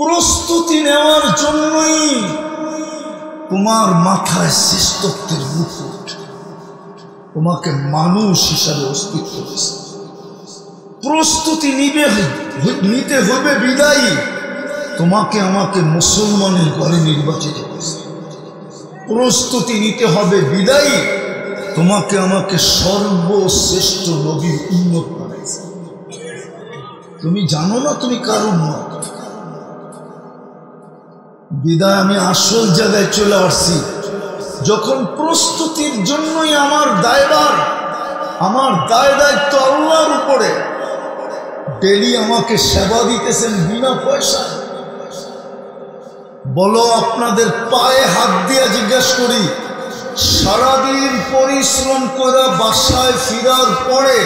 প্রস্তুতি নেওয়ার জন্যই তোমার মাথায় শ্রেষ্ঠত্বের মুকুট, তোমাকে মানুষ হিসাবে অস্তিত্ব দিয়েছে। প্রস্তুতি নিতে হবে বিদায়ী তোমাকে আমাকে মুসলমানের ঘরে নির্বাচিত করেছে। প্রস্তুতি নিতে হবে বিদায়ী তোমাকে আমাকে সর্বশ্রেষ্ঠ নবীর উম্মত বানাইছে। তুমি জানো না তুমি কার উম্মত। বিদায় আমি আসল জায়গায় চলে আসছি, যখন প্রস্তুতির জন্যই আমার দায়ভার, আমার দায় দায়িত্ব আল্লাহর উপরে। ডেলি আমাকে সেবা দিতেছেন বিনা পয়সা। বলো, আপনাদের পায়ে হাত দিয়ে জিজ্ঞাসা করি, সারাদিন পরিশ্রম করে বাসায় ফিরার পরে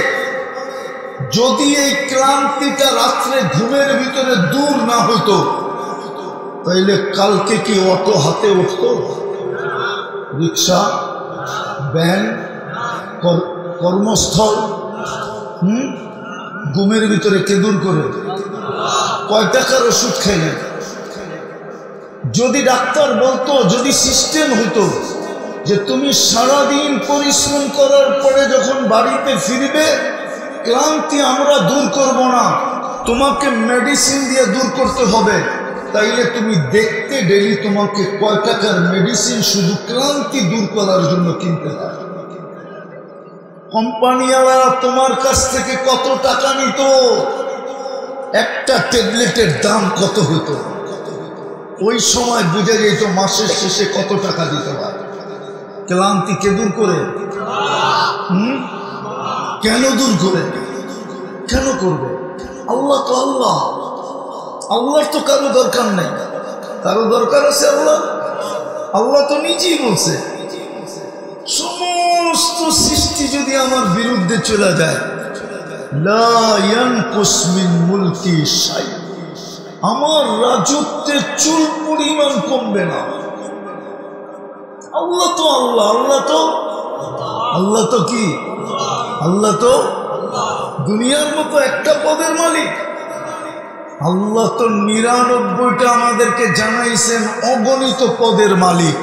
যদি এই ক্লান্তিটা রাত্রে ঘুমের ভিতরে দূর না হতো, তাইলে কালকে কি অটো হাতে উঠতো? রিক্সা, ভ্যান, কর্মস্থল, ঘুমের ভিতরে কে দূর করে? কয় টাকার ওষুধ খাইলেন? যদি ডাক্তার বলতো, যদি সিস্টেম হতো যে তুমি সারাদিন পরিশ্রম করার পরে যখন বাড়িতে ফিরবে, ক্লান্তি আমরা দূর করব না, তোমাকে মেডিসিন দিয়ে দূর করতে হবে, তাইলে তুমি দেখতে ডেলি তোমাকে কয় টাকার মেডিসিন শুধু ক্লান্তি দূর করার জন্য কিনতে হয়। কোম্পানিওয়ালা তোমার কাছ থেকে কত টাকা নিত, একটা ট্যাবলেটের দাম কত হতো, ওই সময় বুঝে যেত মাসের শেষে কত টাকা দিতে হয়। ক্লান্তি কে দূর করে? কেন দূর করে? কেন করবে? আল্লাহ তো আল্লাহ, আল্লাহর তো কারো দরকার নেই। কারো দরকার আছে আল্লাহ? আল্লাহ তো নিজেই বলছে, সমস্ত সৃষ্টি যদি আমার বিরুদ্ধে চলে যায়, লা ইয়ানকুস মিন মুলকি শাই, আমার রাজত্বে চুল পরিমাণ কমবে না। আল্লাহ তো আল্লাহ, আল্লাহ তো কি? আল্লাহ তো দুনিয়ার মতো একটা পদের মালিক। আল্লাহ তো ৯৯টা আমাদেরকে জানাইছেন অগণিত পদের মালিক।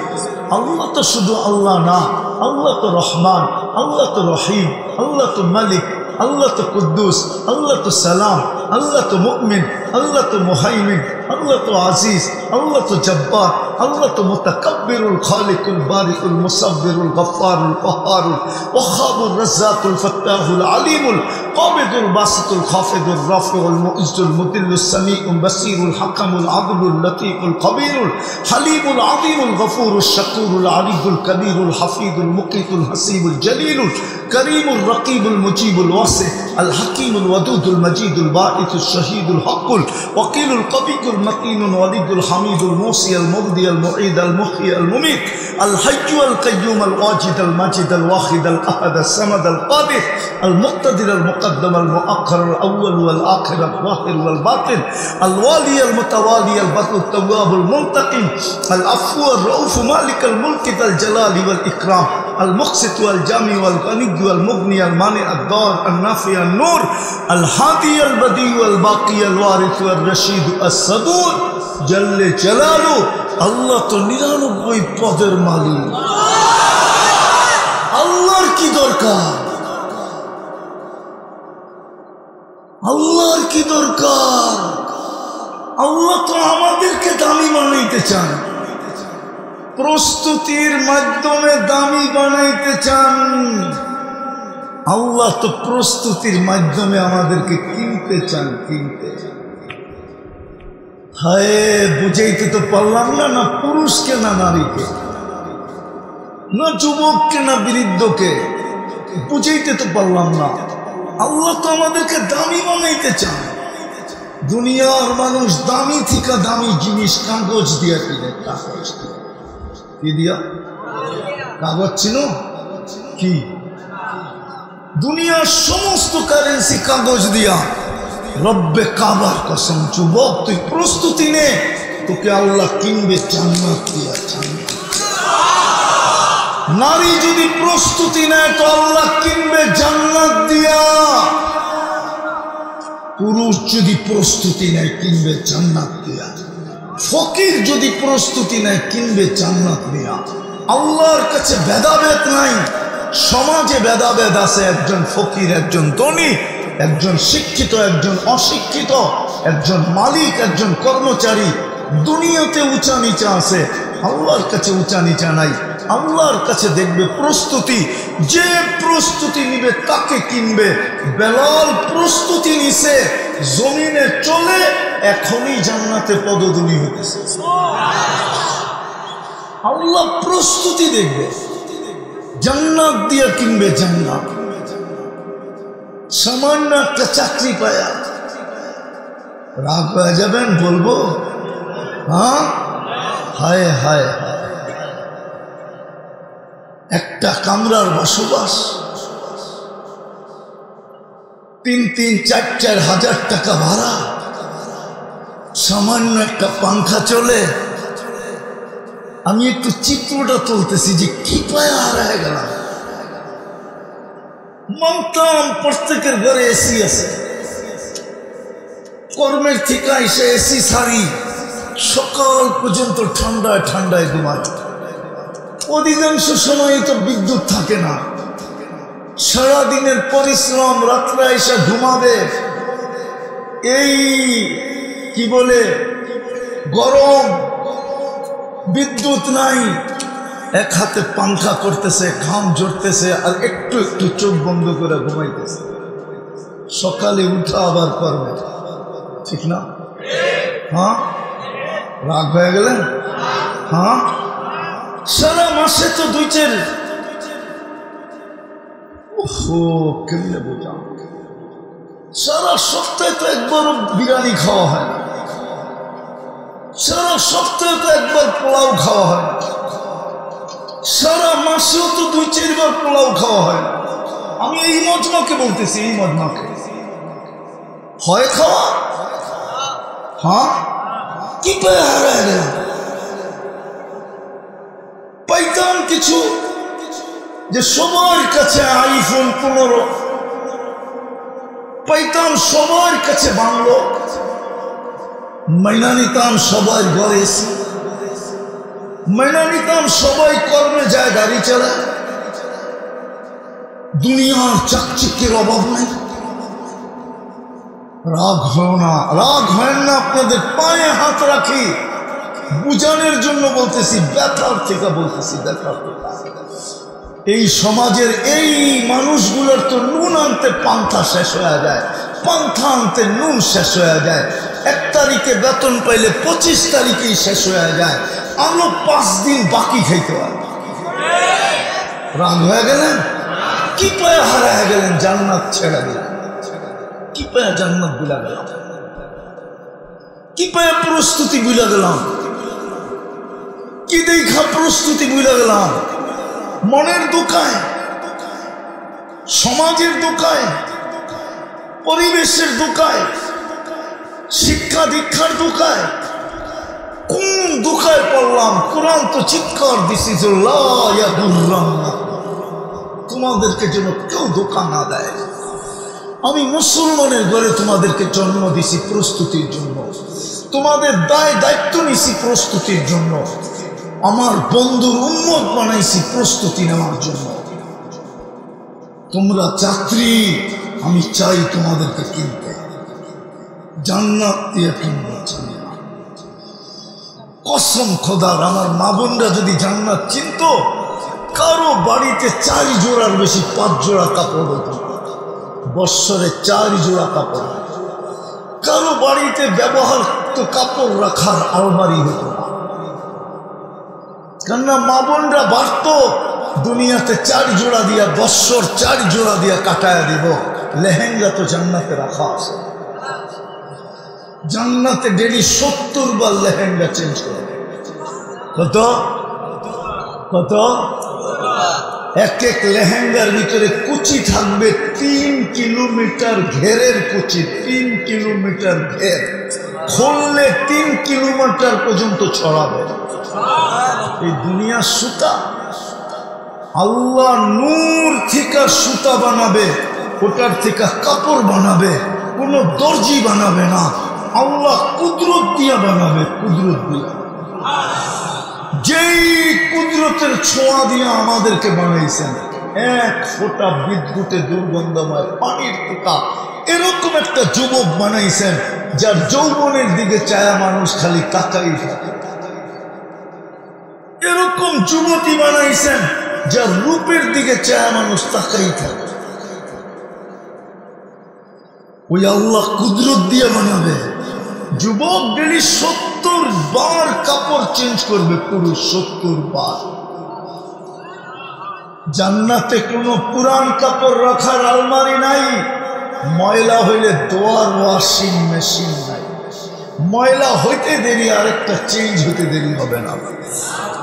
আল্লাহ তো শুধু আল্লাহ না, আল্লাহ তো রহমান, আল্লাহ তো রহিম, আল্লাহ তো মালিক, আল্লাহ তো কুদ্দুস, আল্লাহ তো সালাম, আল্লাহ তো মুমিন, আল্লাহ তো মুহাইমিন, আল্লাহ তো আজিজ, আল্লাহ তো জব্বার, আল্লাহ তো মুতাকাব্বিরুল খালিকুল বারিকুল মুসাব্বিরুল গফফারুল কহ্হারুল ওয়াহাবুর রাজ্জাকুল ফাত্তাহুল আলিমুল কাবিদুল বাসিতুল খাফিদুর রাফিউল মুইজ্জুল মুদিল্লুস সামিউল বাসিরুল হাকামুল আদলুল লতীফুল খবীরুল হালিমুল আযীমুল গফুরুশ শাকুরুল আলিয়ুল কবীরুল হাফিজুল মুকিতুল হাসিবুল জলিলুল করিমুল রকিবুল মুজিবুল ওয়াসি আল হাকিমুল ওয়াদুদুল মজিদুল বাঈসুশ শহীদুল হকুল ওয়াকিলুল কবিকুল মতিনুল ওয়ালিদুল হামিদুল মুসি আল মুবদি আল মুঈদ আল মুহয়ি আল মুমীত আল হাইয়্যু আল কাইয়্যুম আল ওয়াজিদ আল মাজিদ আল ওয়াহিদ আল আহাদ আল সামাদ আল কাদির আল মুক্তাদির আল মুকদ্দম আল মুআখ্খার আল আউয়াল ওয়াল আখির আল যাহির ওয়াল বাতিন আল ওয়ালি আল মুতাওয়ালি আল বার আল তাওয়াব আল মুনতাকিম আল আফু আর রাউফ মালিক আল মুলক আল জালালি ওয়াল ইকরাম আল মুকসিত ওয়াল জামি ওয়াল গনি ওয়াল মুগনি আল মানি আল দার আল নাফি আল নূর আল হাদি আল বদি ওয়াল বাকি আল ওয়ারিস ওয়াল রশিদ আস সাবুর জল্লে জালালু। আল্লাহ তো ৯৯ পদের মালিক। আল্লাহর কি দরকার? আল্লাহর কি দরকার? আল্লাহ তো আমাদেরকে দামি বানাইতে চান, প্রস্তুতির মাধ্যমে দামি বানাইতে চান। আল্লাহ তো প্রস্তুতির মাধ্যমে আমাদেরকে কিনতে চান, কিনতে চান। হায়, বুঝাইতে তো পারলাম না, না পুরুষকে না নারীকে, না যুবককে না বৃদ্ধকে, বুঝাইতে তো পারলাম না। আল্লাহ তো আমাদেরকে দামি বানাইতে চান। দুনিয়ার মানুষ দামি থেকে দামি জিনিস কাগজ দিয়া কিনে, কাগজ কি দিয়া? কাগজ ছিল কি? দুনিয়ার সমস্ত কারেন্সি কাগজ দিয়া। রব্বে কাবার কসম, যুবক তুই প্রস্তুতি নে, তোকে আল্লাহ কিনবে জান্নাত দিয়া। নারী যদি প্রস্তুতি নেয় তো আল্লাহ কিনবে জান্নাত দিয়া। পুরুষ যদি প্রস্তুতি নেয় কিনবে জান্নাত দিয়া। ফকির যদি প্রস্তুতি নেয় কিনবে জান্নাত নিয়া। আল্লাহর কাছে ভেদাভেদ নাই, সমাজে ভেদাভেদ আছে, একজন ফকির, একজন ধনী, একজন শিক্ষিত, একজন অশিক্ষিত, একজন মালিক, একজন কর্মচারী। দুনিয়াতে উঁচা নিচা আছে, আল্লাহর কাছে উঁচা নিচা নাই। আল্লাহর কাছে দেখবে প্রস্তুতি, যে প্রস্তুতি নিবে তাকে কিনবে। বেলাল প্রস্তুতি নিছে, জমিনে চলে এখনই জান্নাতে পদধূলি হইতেছে। আল্লাহ প্রস্তুতি দেখবে, জান্নাত দিয়ে কিনবে জান্নাত। সামান্য একটা চাকরি পায়া রাগ হয়ে যাবেন বলবো? হ্যাঁ, হায় হায় হায়, একটা কামরার বসবাস, 3-4 হাজার টাকা ভাড়া, সামান্য একটা পাংখা চলে। আমি একটু চিত্রটা তুলতেছি যে কি পায়ে হারায় গেলাম। মানতাম প্রত্যেকের ঘরে এসি আছে, কর্মের থেকে এসে এসি সারি, সকাল পর্যন্ত ঠান্ডায় ঠান্ডায় ঘুমায়। অধিকাংশ সময় তো বিদ্যুৎ থাকে না, সারাদিনের পরিশ্রম, রাত্রে এসে ঘুমাবে। এই কি বলে গরম, বিদ্যুৎ নাই, এক হাতে পাংখা করতেছে, ঘাম ঝরতেছে, আর একটু একটু চোখ বন্ধ করে ঘুমাইতেছে। সকালে উঠা আবার করবে, ঠিক না? হ্যাঁ, রাগ হয়ে গেলেন? হ্যাঁ, সারা মাসে তো 2-4, কেমনে বোঝা, সারা সপ্তাহে তো একবারও বিরিয়ানি খাওয়া হয় না, সারা সপ্তাহে তো একবার পোলাও খাওয়া হয় না, সারা মাসেও তো 2-4 বার পোলাও খাওয়া হয় না। আমি এই মজমাকে বলতেছি, এই মজমাকে হয় খাওয়া। হ্যাঁ, কি পায়ে হারায় গেল? পাইতাম কিছু যে সবার কাছে আইফোন 15, পাইতাম সবার কাছে বাংলো, মাইনা নিতাম সবাই ঘরে এসে, মাইনা নিতাম সবাই কর্মে যায়, গাড়ি চালায়। দুনিয়ার চাকচিক্যের অভাব নাই। রাগ হয় না, রাগ হয় না, আপনাদের পায়ে হাত রাখি, বুঝানোর জন্য বলতেছি, ব্যথার থেকে বলতেছি, ব্যথার থেকে। এই সমাজের এই মানুষগুলোর তো নুন আনতে পান্থা শেষ হয়ে যায়, পান্থা আনতে নুন শেষ হয়ে যায়। 1 তারিখে বেতন পাইলে 25 তারিখেই শেষ হয়ে যায়, আরো 5 দিন বাকি খাইতে হয়। রাগ হয়ে গেলেন? কি পায়ে হারায় গেলেন? জান্নাত ছেড়ে দিলেন। কি পায়ে জান্নাত ভুলা গেলাম? কি পায়ে প্রস্তুতি ভুলা গেলাম? কি দেখা প্রস্তুতি ভুলা গেলাম? মনের দোকায়, সমাজের দোকায়, পরিবেশের দোকায়, শিক্ষা দীক্ষার দোকায়, কোন দোকায় পড়লাম? কোরআন তো চিৎকার দিছি, তোমাদেরকে যেন কেউ ধোঁকা না দেয়। আমি মুসলমানের ঘরে তোমাদেরকে জন্ম দিছি প্রস্তুতির জন্য, তোমাদের দায় দায়িত্ব নিছি প্রস্তুতির জন্য, আমার বন্ধুর উম্মত বানাইছি প্রস্তুতি নেওয়ার জন্য। তোমরা যাত্রী, আমি চাই তোমাদেরকে কিনতে, জান্নাত দিয়ে কিনবো। কসম খোদার, আমার মা বোনরা যদি জান্নাত চিনত, কারো বাড়িতে 4 জোড়ার বেশি 5 জোড়া কাপড় হতো, বৎসরে 4 জোড়া কাপড়। কারো বাড়িতে ব্যবহৃত কাপড় রাখার আলমারি হতো না, কেননা মা বোনরা বাড়ত, দুনিয়াতে 4 জোড়া দিয়া, বৎসর 4 জোড়া দিয়া কাটায় দিব। লেহেঙ্গা তো জান্নাতে রাখা আছে, জান্নাতে ডেলি 70 বার লেহেঙ্গা চেঞ্জ করে। কত কত? এক এক লেহেঙ্গার ভিতরে কুচি থাকবে 3 কিলোমিটার ঘেরের কুচি, 3 কিলোমিটার ঘের, খুললে 3 কিলোমিটার পর্যন্ত ছড়াবে। এই দুনিয়ার সুতা, আল্লাহ নূর থেকে সুতা বানাবে, ওটার থেকে কাপড় বানাবে, কোনো দর্জি বানাবে না। আল্লাহ কুদরত দিয়া বানাবে, কুদরত দিয়া। যেই কুদরতের ছোঁয়া দিয়ে আমাদেরকে বানাইছেন, এক ফোঁটা বিদ্যুতে দুর্গন্ধময় পানির ফোঁটা এরকম একটা যুবক বানাইছেন যার যৌবনের দিকে চায়া মানুষ খালি তাকাই থাকে। এরকম যুবতী বানাইছেন যার রূপের দিকে চায়া মানুষ তাকাই থাকে। ওই আল্লাহ কুদরত দিয়ে বানাবে। যুবক ডেলি 70 বার কাপড় চেঞ্জ করবে, পুরুষ 70 বার। জান্নাতে কোনো পুরান কাপড় রাখার আলমারি নাই, ময়লা হইলে দোয়ার ওয়াশিং মেশিন নাই। ময়লা হইতে দেরি, আরেকটা চেঞ্জ হইতে দেরি হবে না।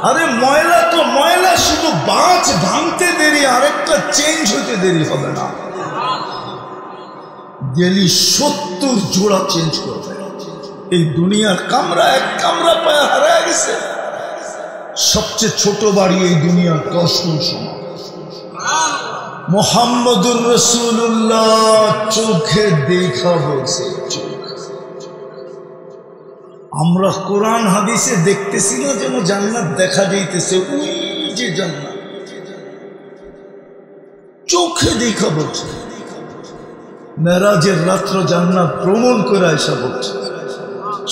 আরে ময়লা তো ময়লা, শুধু বাঁচ ভাঙতে দেরি, আরেকটা চেঞ্জ হইতে দেরি হবে না। ডেলি 70 জোড়া চেঞ্জ করবে। এই দুনিয়ার কামরা, এক কামরা পায়ে হারায় গেছে। সবচেয়ে ছোট বাড়ি এই দুনিয়ার 10 গুণ সমান। মুহাম্মদুর রাসূলুল্লাহ চোখে দেখা বলছে, চোখ। আমরা কোরআন হাদিসে দেখতেছি না যেন জান্নাত দেখা যাইতেছে, ওই যে জান্নাত চোখে দেখা বলছে। মেরাজের রাত্র জান্নাত ভ্রমণ করে আসা বলছে।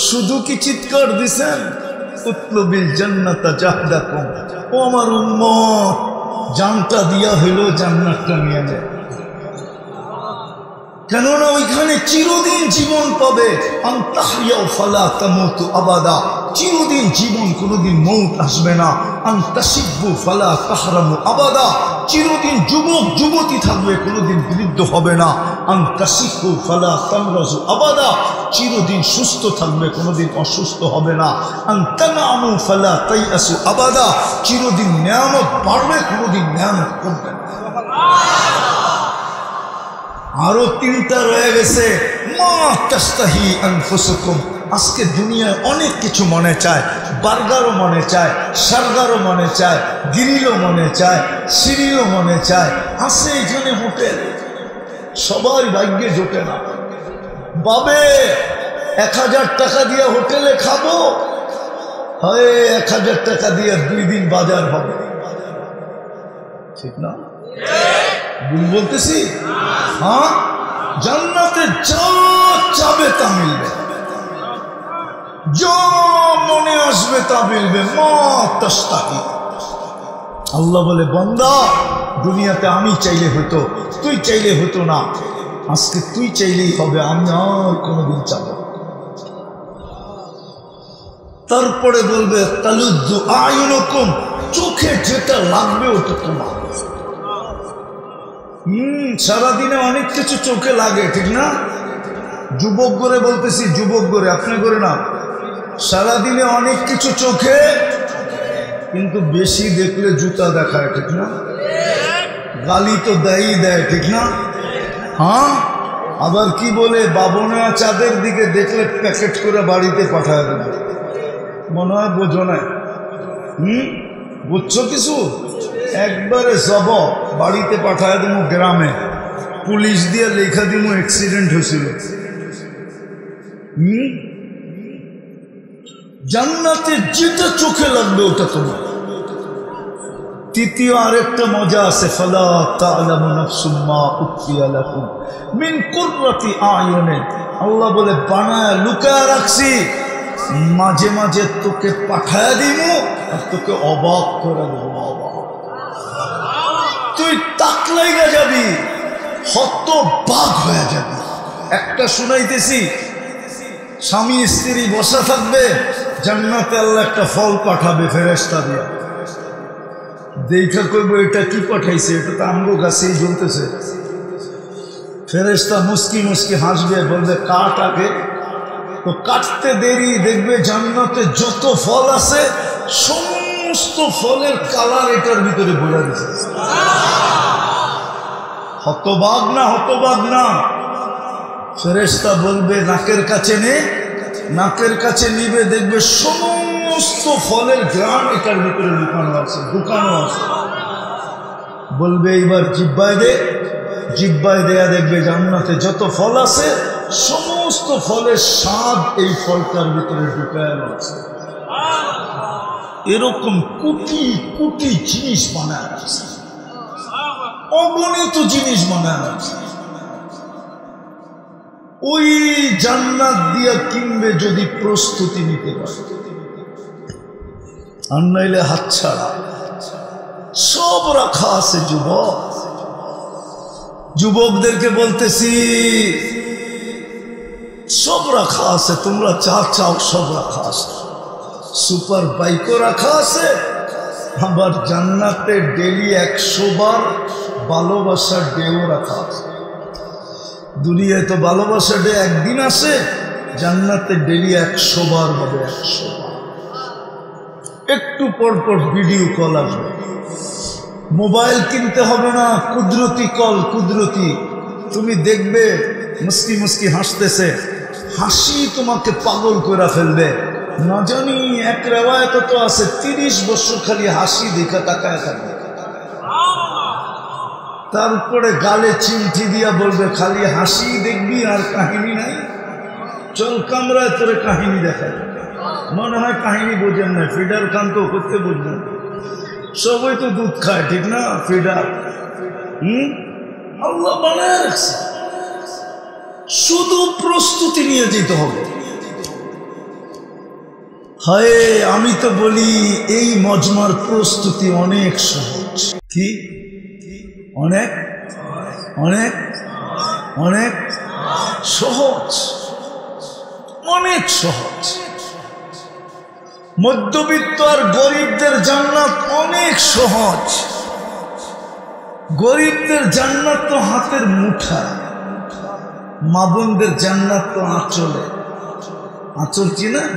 শুধু কি চিৎকার দিছেন, উতলুবিল জান্নাতা জাহদাকুম, ও আমার উম্মত, জানটা দিয়া হইল জান্নাতটা নিয়ে নেয়। কেননা ওইখানে চিরদিন জীবন পাবে। আনতাহইয়াউ ফালা তামুতু আবাদা, চিরদিন জীবন, কোনোদিন মৌত আসবে না। আনতাশিব্বু ফালা তাহরামু আবাদা, চিরদিন যুবক যুবতী থাকবে, কোনোদিন বৃদ্ধ হবে না। আনতাশিব্বু ফালা তামরাজু আবাদা, চিরদিন সুস্থ থাকবে, কোনোদিন অসুস্থ হবে না। আনতানামু ফালা তাইয়াসু আবাদা, চিরদিন নিয়ামত বাড়বে, কোনোদিন নিয়ামত কমবে না। আরো 3টা রয়ে গেছে। মা তাস্তাহি আনফুসুকুম, আজকে দুনিয়ায় অনেক কিছু মনে চায়, বার্গারও মনে চায়, সার্গারও মনে চায়, গ্রিলও মনে চায়, সিরিলও মনে চায়। আছে এখানে হোটেল, সবার ভাগ্যে জোটে না। বাবে 1000 টাকা দিয়ে হোটেলে খাবো, হয় 1000 টাকা দিয়ে 2 দিন বাজার হবে, ঠিক না? ভুল বলতেছি? হ্যাঁ, জান্নাতে যা চাবে তা মিলবে, যা মনে আসবে তা মিলবে। মা তাস্তাহি, আল্লাহ বলে, বান্দা দুনিয়াতে আমি চাইলে হতো, তুই চাইলে হতো না। আজকে তুই চাইলেই হবে, আমি আর কোনোদিন চাবো। তারপরে বলবে তালুজ্জু আয়ুনুকুম, চোখে যেটা লাগবে ওটা তোমার। সারাদিনে অনেক কিছু চোখে লাগে, ঠিক না? যুবক করে বলতেছি, যুবক করে, আপনি করে না। সারাদিনে অনেক কিছু চোখে, কিন্তু বেশি দেখলে জুতা দেখায়, ঠিক না? গালি তো দেয়ই দেয়, ঠিক না? হ্যাঁ, আবার কি বলে, বাবনা চাঁদের দিকে দেখলে প্যাকেট করে বাড়িতে পাঠায় দেবে। মনে হয় বোঝো না। বুঝছো কিছু? একবারে জব বাড়িতে পাঠায় দেবো, গ্রামে পুলিশ দিয়ে লেখা দিব অ্যাক্সিডেন্ট হয়েছিল। জান্নাতে যেটা চোখে লাগবে ওটা তোমার। তৃতীয় আরেকটা মজা আছে, ফালা তা'লামু নাফসুম মা উখফিয়া লাকুম মিন কুররাতি আয়ুনিন, আল্লাহ বলে বানায় লুকায় রাখছি, মাঝে মাঝে তোকে পাঠায় দিব আর তোকে অবাক করে দেবো। অবাক, তুই তাকলাই না যাবি, হতবাক হয়ে যাবি। একটা শুনাইতেছি, স্বামী স্ত্রী বসা থাকবে, জান্নাতে আল্লাহ একটা ফল পাঠাবে ফেরেশতা দিয়ে। দেখা কইব এটা কি পাঠাইছে, এটা তো আমগো গাছেই জ্বলতেছে। ফেরেশতা মুস্কি মুস্কি হাসবে, বলবে কাট আগে। তো কাটতে দেরি, দেখবে জান্নাতে যত ফল আছে সমস্ত ফলের কালার এটার ভিতরে ভরে দিচ্ছে। হতবাক না, হতবাক না। ফেরেশতা বলবে নাকের কাছে নে, নাকের কাছে নিবে, দেখবে সমস্ত ফলের গ্রাম এটার ভিতরে লুকানো আছে, ঢুকানো আছে। বলবে এইবার জিব্বায় দে, জিব্বায় দেয়া দেখবে জান্নাতে যত ফল আছে সমস্ত ফলের স্বাদ এই ফলটার ভিতরে ঢুকায় আছে। এরকম কোটি কোটি জিনিস বানায় আছে, অগণিত জিনিস বানায় আছে। ওই জান্নাত দিয়া কিনবে যদি প্রস্তুতি নিতে পারে, আর নাইলে হাতছাড়া। সব রাখা আছে যুবক, যুবকদেরকে বলতেছি সব রাখা আছে, তোমরা যা চাও সব রাখা আছে। সুপার বাইকও রাখা আছে, আবার জান্নাতে ডেলি 100 বার ভালোবাসার ডেও রাখা আছে। দুনিয়ায় তো ভালোবাসার ডে একদিন আসে, জান্নাতে ডেলি 100 বার হবে, 100 বার। একটু পর পর ভিডিও কল আসবে, মোবাইল কিনতে হবে না, কুদরতি কল, কুদরতি। তুমি দেখবে মুস্কি মুস্কি হাসতেছে, হাসি তোমাকে পাগল করে ফেলবে। না জানি এক রেওয়ায়ত তো আছে 30 বছর খালি হাসি দেখা তাকায় থাকবে, তারপরে গালে চিমটি দিয়া বলবে খালি হাসি দেখবি আর কাহিনী নাই, চল কামরায় তোরে কাহিনী দেখায়। মনে হয় কাহিনী বোঝেন না, ফিডার খান তো করতে বুঝবেন, সবাই তো দুধ খায়, ঠিক না? ফিডার আল্লাহ বানায় রাখছে, শুধু প্রস্তুতি নিয়ে যেতে হবে। হায় আমি তো বলি এই মজমার প্রস্তুতি অনেক সহজ। কি অনেক অনেক অনেক সহজ, অনেক সহজ। মধ্যবিত্ত আর গরিবদের জান্নাত অনেক সহজ। গরিবদের জান্নাত তো হাতের মুঠায়, মা বোনদের জান্নাত তো আঁচলে। আঁচল চিনেন?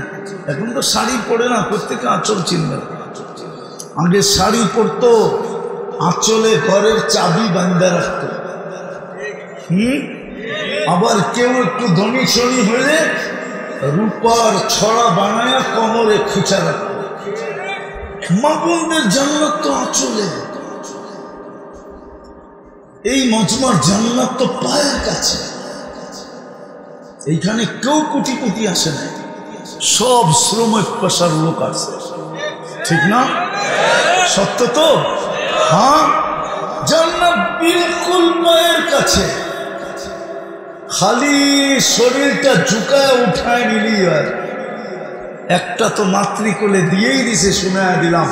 এখন তো শাড়ি পরে না, প্রত্যেকে আঁচল চিনবে। আগে শাড়ি পরতো, আঁচলে ঘরের চাবি বান্ধা রাখত। আবার কেউ একটু ধনী শনি হলে রূপার ছড়া বানায়া কোমরে খুঁচা রাখত। মা বোনদের জান্নাত তো আঁচলে। এই মজমার জান্নাত তো পায়ের কাছে। এইখানে কেউ কোটি কোটি আসে না, সব শ্রমিক পেশার লোক আছে, ঠিক না? সত্য তো? হ্যাঁ, জান্নাত বিলকুল পায়ের কাছে। খালি শরীরটা ঝুঁকায় উঠায় নিলেই হয়। একটা তো মাতৃকোলে দিয়েই দিছে, শুনায়া দিলাম।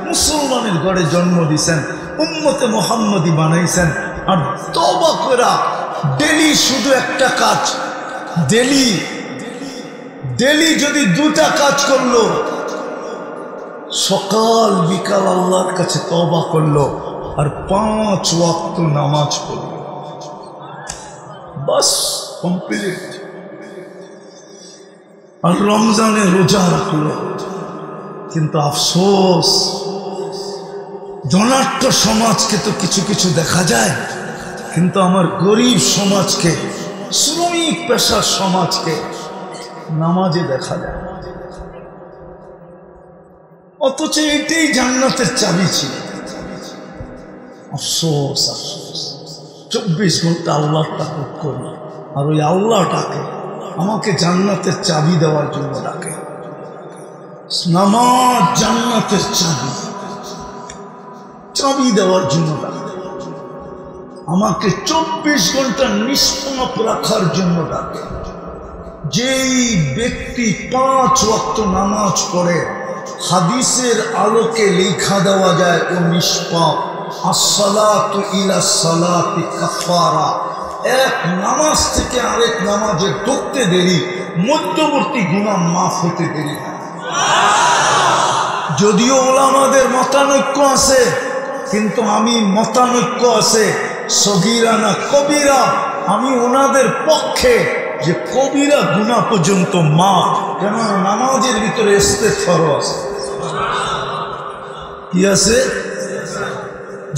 মুসলমানের ঘরে জন্ম দিছেন, উম্মতে মুহাম্মদী বানাইছেন। আর তওবা করা ডেলি শুধু একটা কাজ, ডেলি ডেলি যদি 2টা কাজ করলো, সকাল বিকাল আল্লাহর কাছে তওবা করলো আর 5 ওয়াক্ত নামাজ পড়লো, বাস কমপ্লিট। আর রমজানে রোজা রাখলো। কিন্তু আফসোস, ধনাঢ্য সমাজকে তো কিছু কিছু দেখা যায়, কিন্তু আমার গরিব সমাজকে, শ্রমিক পেশার সমাজকে নামাজে দেখা যায়। অথচ এটাই জান্নাতের চাবি ছিল। আফসোস আফসোস, 24 ঘন্টা আল্লাহর তাকব করি, আর ওই আল্লাহটাকে আমাকে জান্নাতের চাবি দেওয়ার জন্য ডাকে। নামাজ জান্নাতের চাবি, চাবি দেওয়ার জন্য ডাকে। আমাকে 24 ঘন্টা নিষ্পাপ রাখার জন্য ডাকে। যেই ব্যক্তি 5 ওয়াক্ত নামাজ পড়ে, হাদিসের আলোকে লেখা দেওয়া যায় ও নিষ্পাপ। আসসালাতু ইলা সালাতি কাফারা, এক নামাজ থেকে আরেক নামাজে ঢুকতে দেরি, মধ্যবর্তী গুনাহ মাফ হতে দেরি। যদিও ওলামাদের মতানৈক্য আছে, কিন্তু আমি মতানৈক্য আছে সগীরা না কবিরা, আমি ওনাদের পক্ষে যে কবিরা গুনাহ পর্যন্ত মাফ। কেন? নামাজের ভিতরে ইস্তেগফার আছে। কি আছে?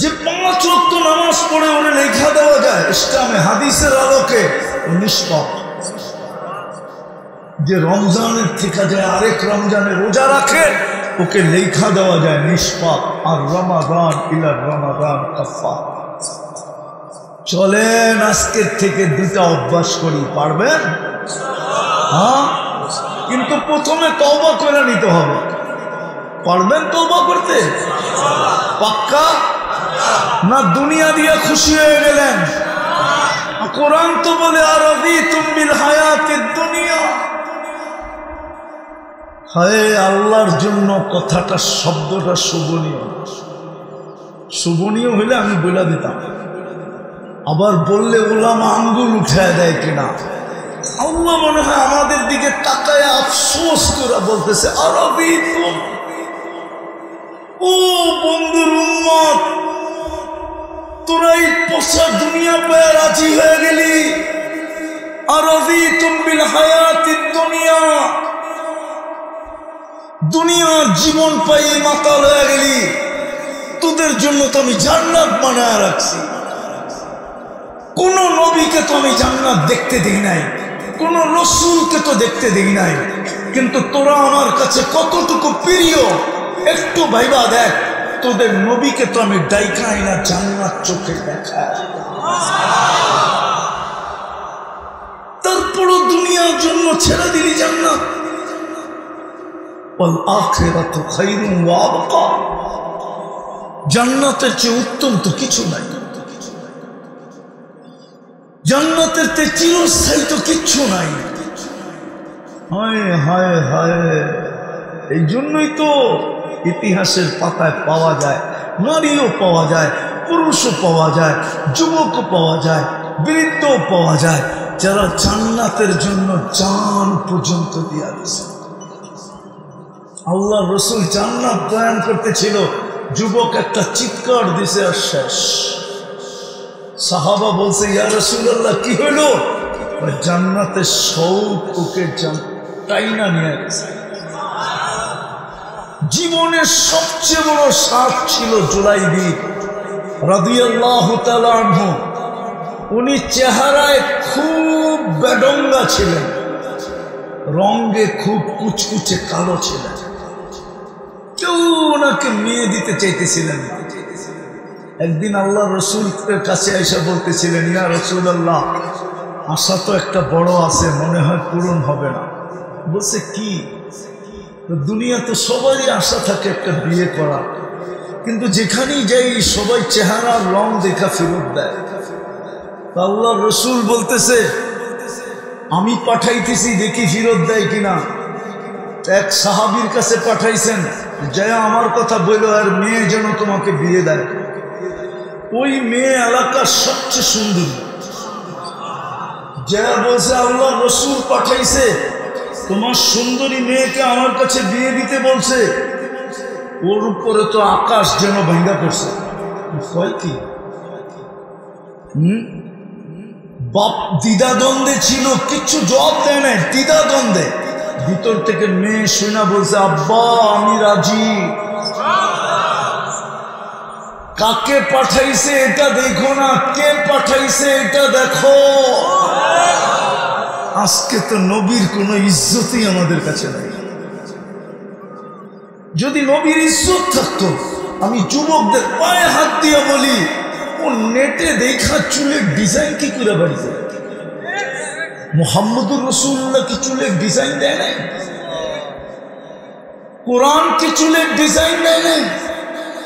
যে 5 ওয়াক্ত নামাজ পড়ে ওরে লেখা দেওয়া যায় ইসলামে হাদিসের আলোকে নিষ্পাপ। যে রমজানের থেকে যায় আরেক রমজানে রোজা রাখে, ওকে লেখা দেওয়া যায় নিষ্পাপ। আর রমাদান ইলা রমাদান কাফারা, চলেন আজকের থেকে দুটা অভ্যাস করি, পারবেন? হ্যাঁ, কিন্তু প্রথমে তওবা করে নিতে হবে। পারবেন তওবা করতে? পাক্কা না দুনিয়া দিয়ে খুশি হয়ে গেলেন? কোরআন তো বলে আরাদিতুম বিল হায়াতিদ দুনিয়া। হায় আল্লাহর জন্য কথাটা, শব্দটা শোভনীয়। শোভনীয় হলে আমি বলে দিতাম, আবার বললে ওলামা আঙ্গুল উঠায় দেয় কিনা। আল্লাহ মনে হয় আমাদের দিকে তাকায় আফসোস করে বলতেছে আরাদিতুম, ও বন্ধুর উম্মত, তোরা এই পচা দুনিয়া পেয়ে রাজি হয়ে গেলি। আরাদিতুম বিল হায়াতিদ দুনিয়া, দুনিয়ার জীবন পাই মাতাল হয়ে গেলি। তোদের জন্য তো আমি জান্নাত বানায় রাখছি। কোন নবীকে তো আমি জান্নাত দেখতে দিই নাই, কোন রসুলকে তো দেখতে দিই নাই, কিন্তু তোরা আমার কাছে কতটুকু প্রিয় একটু ভাইবা দেখ। তোদের নবীকে তো আমি ডাইকাই না জান্নাত চোখে দেখা, তারপরও দুনিয়ার জন্য ছেড়ে দিলি জান্নাত। ওয়াল আখিরাতু খায়রুন ওয়া আবকা, জান্নাতের চেয়ে উত্তম তো কিছু নাই, জান্নাতের চেয়ে চিরস্থায়ী তো কিচ্ছু নাই। হায় হায় হায়, এই জন্যই তো ইতিহাসের পাতায় পাওয়া যায়, নারীও পাওয়া যায়, পুরুষও পাওয়া যায়, যুবকও পাওয়া যায়, বৃদ্ধও পাওয়া যায়, যারা জান্নাতের জন্য জান পর্যন্ত দিয়া দিয়েছে। আল্লাহ রসুল জান্নাত বয়ান করতেছিল, যুবক একটা চিৎকার দিছে আর শেষ। সাহাবা বলছে, ইয়া রাসূলুল্লাহ কি হলো? জান্নাতের শৌক ওকে টাইনা নিয়ে গেছে। জীবনের সবচেয়ে বড় সাপ ছিল জুলাইবি রাদিয়াল্লাহু তাআলা আনহু। উনি চেহারায় খুব বেডঙ্গা ছিলেন, রঙে খুব কুচকুচে কালো ছিলেন। কেউ ওনাকে মেয়ে দিতে চাইতেছিলেন না। একদিন আল্লাহ রসুলের কাছে এসে বলতেছিলেন, ইয়া রাসূলুল্লাহ, আশা তো একটা বড় আছে, মনে হয় পূরণ হবে না। বলছে কি? দুনিয়া তো সবারই আশা থাকে একটা বিয়ে করা, কিন্তু যেখানেই যাই সবাই চেহারার রং দেখা ফেরত দেয়। আল্লাহ রসুল বলতেছে, আমি পাঠাইতেছি, দেখি ফেরত দেয় কিনা। এক সাহাবীর কাছে পাঠাইছেন, যা আমার কথা বলল আর মেয়ে যেন তোমাকে বিয়ে দেয়। ওই মেয়ে এলাকার সবচেয়ে সুন্দর। যা বলছে আল্লাহ রসুল পাঠাইছে, তোমার সুন্দরী মেয়েকে আমার কাছে বিয়ে দিতে বলছে। ওর উপরে তো আকাশ যেন ভাঙ্গা পড়ছে। কয় কি? বাপ দ্বিধাদ্বন্দ্বে ছিল, কিচ্ছু জবাব দেয় নাই, দ্বিধাদ্বন্দ্বে। ভিতর থেকে মেয়ে শুনা বলছে, আব্বা আমি রাজি। কাকে পাঠাইছে এটা দেখো না, কে পাঠাইছে এটা দেখো। আজকে তো নবীর কোনো ইজ্জতই আমাদের কাছে নাই। যদি নবীর ইজ্জত থাকতো, আমি যুবকদের পায়ে হাত দিয়ে বলি, ও নেটে দেখা চুলের ডিজাইন কি করে বাড়িতে? মুহাম্মদুর রাসূলুল্লাহ কি চুলের ডিজাইন দেয় নাই? কোরআন কি চুলের ডিজাইন দেয় নাই?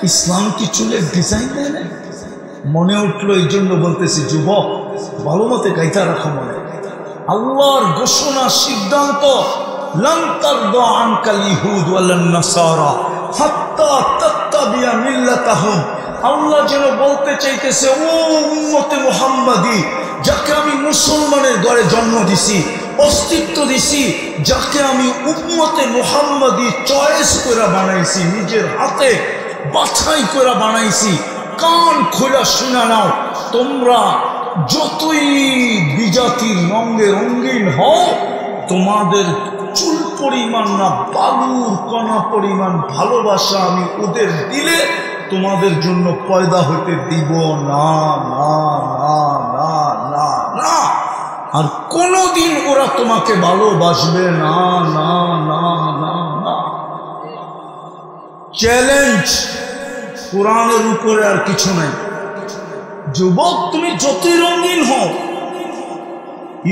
ইসলাম কি চুলের ডিজাইন দেয় নাই? মনে উঠলো, এই জন্য বলতেছি, যুবক ভালো মতে গাইতা রাখো মনে। আল্লাহর ঘোষণা, সিদ্ধান্ত, লান তারদা আনকাল ইহুদ ওয়ালান নাসারা হাত্তা তাত্তাবিয়া মিল্লাতাহুম। আল্লাহ যেন বলতে চাইতেছে, ও উম্মতে মুহাম্মাদি, যাকে আমি মুসলমানের ঘরে জন্ম দিছি, অস্তিত্ব দিছি, যাকে আমি উম্মতে মুহাম্মাদি চয়েস করে বানাইছি, নিজের হাতে বাছাই করে বানাইছি, কান খোলা শুনে নাও। তোমরা যতই বিজাতির রঙে রঙিন হও, তোমাদের চুল পরিমাণ না বালুর কণা পরিমাণ ভালোবাসা আমি ওদের দিলে তোমাদের জন্য পয়দা হতে দিব না, না না না না না। আর কোনোদিন ওরা তোমাকে ভালোবাসবে না, না না না না। চ্যালেঞ্জ, কোরআনের উপরে আর কিছু নাই। যুবক তুমি যতই রঙিন হও,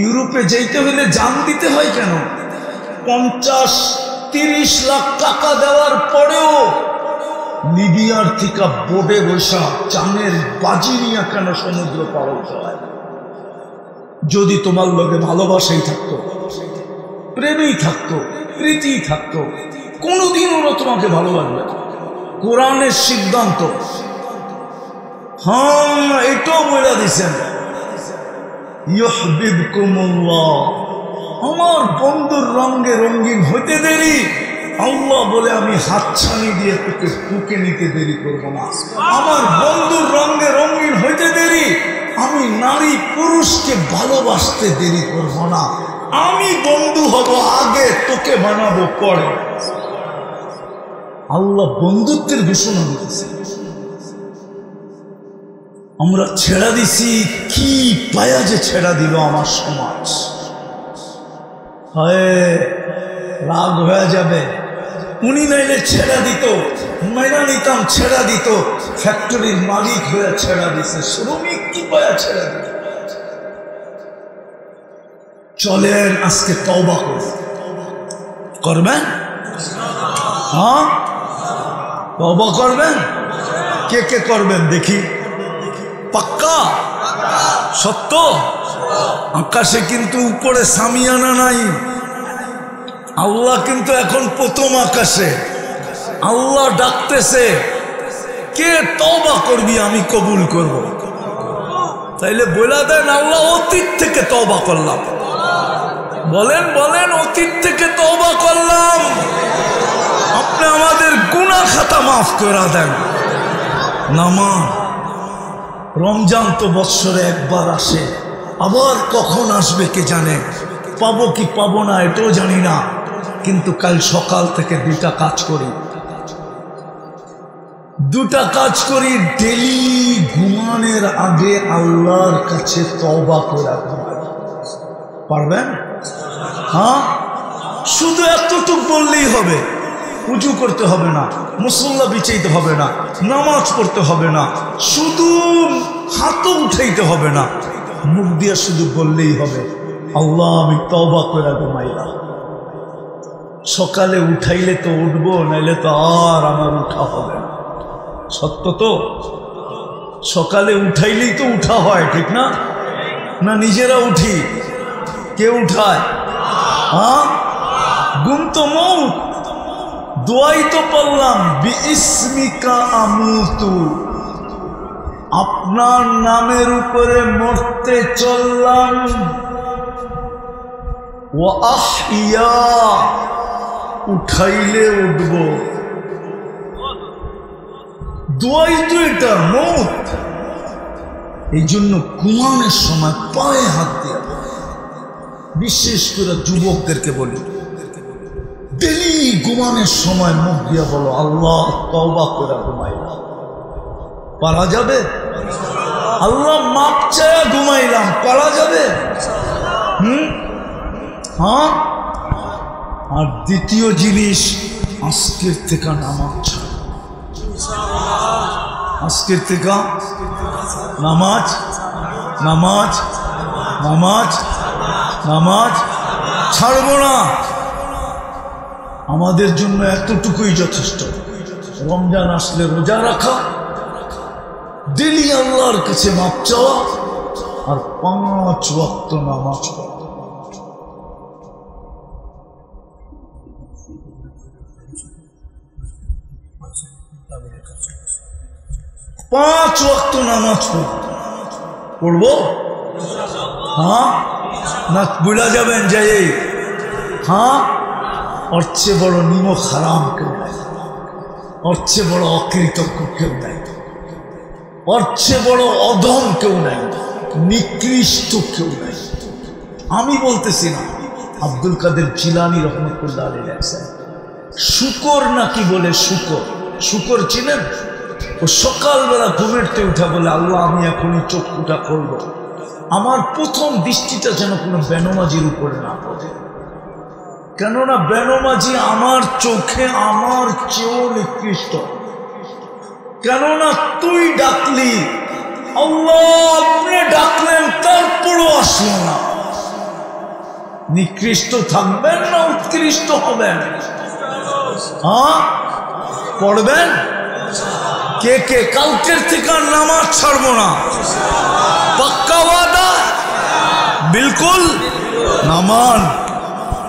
ইউরোপে যেতে হলে জান দিতে হয় কেন? 50-30 লাখ টাকা দেওয়ার পরেও লিবিয়ার থেকে বোটে বসা চানের বাজি নিয়ে কেন সমুদ্র পার হতে হয়? যদি তোমার লগে ভালোবাসাই থাকতো, প্রেমেই থাকতো, প্রীতি থাকতো, কোনোদিন ওরা তোমাকে ভালোবাসবে। কোরআনের সিদ্ধান্ত। হ্যাঁ, এটাও বলে দিছেন, ইউহিব্বুকুমুল্লাহ। আমার বন্ধুর রঙে রঙিন হইতে দেরি, আল্লাহ বলে আমি হাতছানি দিয়ে তোকে বুকে নিতে দেরি করবো না। আমার বন্ধুর রঙে রঙিন হইতে দেরি, আমি নারী পুরুষকে ভালোবাসতে দেরি করবো না। আমি বন্ধু হব আগে, তোকে বানাবো পরে। আল্লাহ বন্ধুত্বের ঘোষণা দিয়েছে। আমরা ছেড়া দিছি, কি পায়া যে ছেড়া দিল আমার সমাজ। হয় রাগ হয়ে যাবে, উনি নাইলে ছেড়া দিত, মাইনা নিতাম ছেড়া দিত। ফ্যাক্টরির মালিক হয়ে ছেড়া দিছে, শ্রমিক কি পায়া ছেড়া দিত? চলেন আজকে তওবা করবেন? হ্যাঁ, তওবা করবেন? কে কে করবেন দেখি? পাক্কা সত্য? আকাশে কিন্তু উপরে সামিয়ানা নাই। আল্লাহ কিন্তু এখন প্রথম আকাশে। আল্লাহ ডাকতেছে, কে তওবা করবি আমি কবুল করব। তাইলে বলে দেন, আল্লাহ অতীত থেকে তওবা করলাম। বলেন বলেন, অতীত থেকে তওবা করলাম। আপনি আমাদের গুনাহ খাতা মাফ করে দেন। নামাজ, রমজান তো বৎসরে একবার আসে, আবার কখন আসবে কে জানে। পাবো কি পাবো না এটাও জানি না, কিন্তু কাল সকাল থেকে দুটা কাজ করি। ডেলি ঘুমানোর আগে আল্লাহর কাছে তওবা করে পারবেন? হ্যাঁ, শুধু এতটুকু বললেই হবে। উজু করতে হবে না, মুসল্লা বিছাইতে হবে না, নামাজ পড়তে হবে না, শুধু হাতও উঠাইতে হবে না, মুখ দিয়ে শুধু বললেই হবে, আল্লাহ আমি তওবা করে ঘুমাইলাম। সকালে উঠাইলে তো উঠবো, নাইলে তো আর আমার উঠা হবে না। সত্য তো? সকালে উঠাইলেই তো উঠা হয়, ঠিক না? না নিজেরা উঠি? কে উঠায়? হ্যাঁ, গুম তো মৌত। দোয়াই তো পড়লাম, বিইসমিকা আমুতু, আপনার নামের উপরে মরতে চললাম। ওয়া আহইয়া, উঠাইলে উঠব। দোয়াই তো এটা, মৌত। এই জন্য ঘুমানোর সময় পায়ে হাত দিয়ে, বিশেষ করে যুবকদেরকে বলি, ডেলি ঘুমানোর সময় মুখ দিয়ে বলো, আল্লাহ তওবা করে ঘুমাইলাম। পারা যাবে? আল্লাহ মাপ চায়া ঘুমাইলাম, পারা যাবে? হ্যাঁ। আর দ্বিতীয় জিনিস, আজকের থেকে নামাজ ছাড়ো। আজকের থেকে নামাজ, নামাজ, নামাজ, নামাজ ছাড়বো না। আমাদের জন্য এতটুকুই যথেষ্ট। রমজান আসলে রোজা রাখা, ডেলি আল্লাহর কাছে মাপ চাওয়া, আর 5 ওয়াক্ত নামাজ পড়া। 5 ওয়াক্ত নামাজ পড়বো। হ্যাঁ না, ভুলা যাবেন যে হ্যাঁ, ওর চেয়ে বড় নিমক হারাম কেউ নাই, ওর চেয়ে বড় অকৃতজ্ঞ কেউ নাই, ওর চেয়ে বড় অধম কেউ নাই, নিকৃষ্ট কেউ নাই। আমি বলতেছি না, আব্দুল কাদের জিলানী রহমতুল্লাহ আলাইহি লেখছেন, শুকর নাকি বলে শুকর, শুকর চিনেন? ও সকালবেলা ঘুমেরতে উঠা বলে, আল্লাহ আমি এখনই চক্ষুটা করবো, আমার প্রথম দৃষ্টিটা যেন কোনো বেনমাজির উপরে না পড়ে, কেননা বেনমাজি আমার চোখে আমার চেয়েও নিকৃষ্ট। কেননা তুই ডাকলি, আল্লাহ আপনি ডাকলেন তারপরও আসলো না, নিকৃষ্ট থাকবেন না উৎকৃষ্ট হবেন? হ্যাঁ পড়বেন? কে কে কালকের থেকে নামাজ ছাড়বো না? পাক্কা ওয়াদা? বিলকুল নামান।